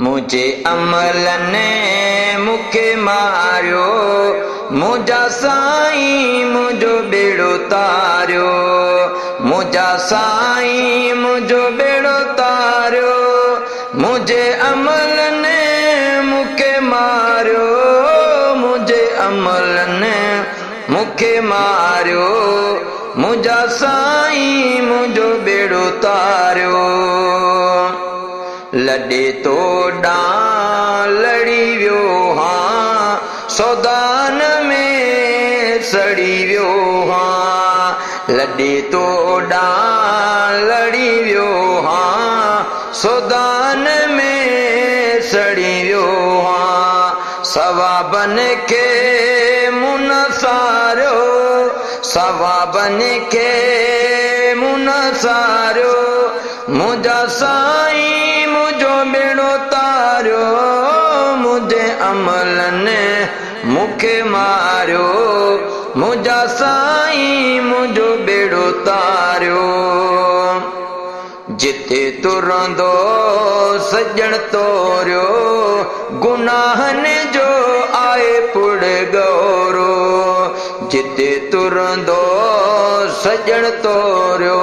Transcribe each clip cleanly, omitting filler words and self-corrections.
मुझे अमल ने मुखे मारियो, मुझा साईं मुझो बेड़ो तारियो, मुझा साईं मुझो बेड़ो तारियो। मुझे अमल ने मुखे मारियो, मुझे अमल ने मुखे मारियो, मुझा साईं मुझो बेड़ो तारियो। लॾे तो ॾां लड़ी वियो हां, सौदान में सड़ी वियो हां। लॾे तो ॾां लड़ी वियो हां, सौदान में सड़ी वियो हां। सवाबन के मुन सारियो, सवाबन के मुन सारियो। मुझा साईं मुझो बेड़ो तारियो, मुझे अमल ने मुखे मारियो, मुझा साईं मुझो बेड़ो तारियो। जिते तुरंदो सजण तोरियो, गुनाहन जो आए पुड़ गौरो। जिते तुरंदो सजण तोरियो,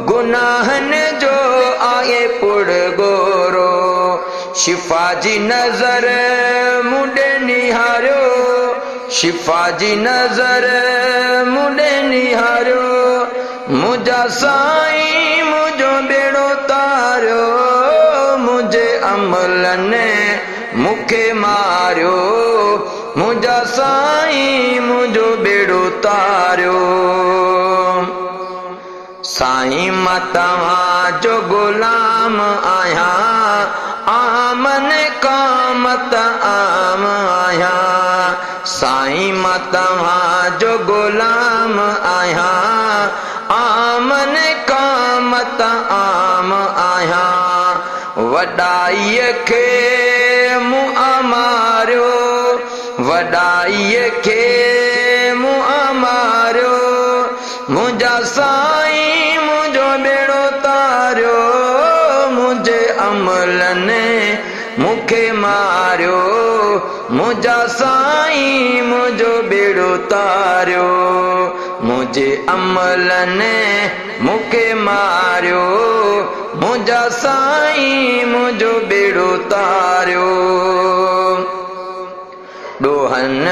गुनाहन जो आए पुड़ गोरो। शिफा जी नजर मुडे निहारियो, शिफा जी नजर मुडे निहारियो। मुझा साईं मुझो बेड़ो तारियो, मुझे अमल ने मुखे मारियो, मुझा साईं मुझो बेड़ो तारियो। साईं मां तव्हांजो गुलाम आहियां, आमन कामत आम आहियां। साईं मां तव्हांजो गुलाम आहियां, आमन कामत आम आहियां। वॾाईअ खे मुंहुं मारियो, वॾाईअ खे मुंहुं मारियो। मुझा साईं मुझो बेड़ो तारियो, मुझे अमल ने मुखे मारियो, मुझा साईं मुझो बेड़ो तारियो। मुझे अमल ने मुखे मारियो, मुझा साईं मुझो बेड़ो तारियो। डोहन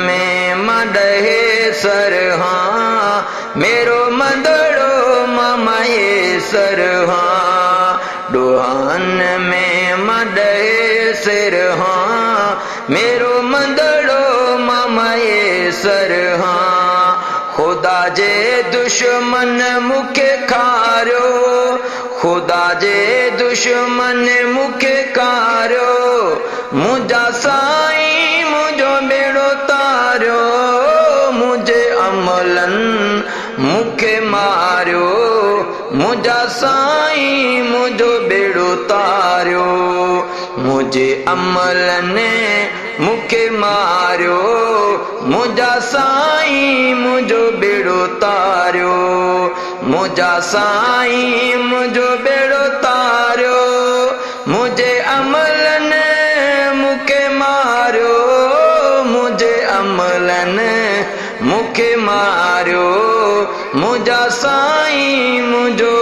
में मां ॾहे सर हां, मेरो मंदड़ो मामाए सर हां। डोहन में मां ॾहे सिर हां, मेरो मंदड़ो मामाए सर हां। खुदा जे दुश्मन मुखे खारियो, खुदा जे दुश्मन मुखे खारियो। मुझा साईं मुझो बेड़ो तारियो, मुझे अमलन मुखे मारियो, मुझा साईं मुझो बेड़ो तारियो। मुझे अमल ने मुखे मारियो, मुझा साईं मुझो बेड़ो तारियो। मुझा साईं मुझो बेड़ो तारियो, मुझे अमल ने मुखे मारियो, मुझे अमल ने मुखे मारियो। मुझा साईं मुझो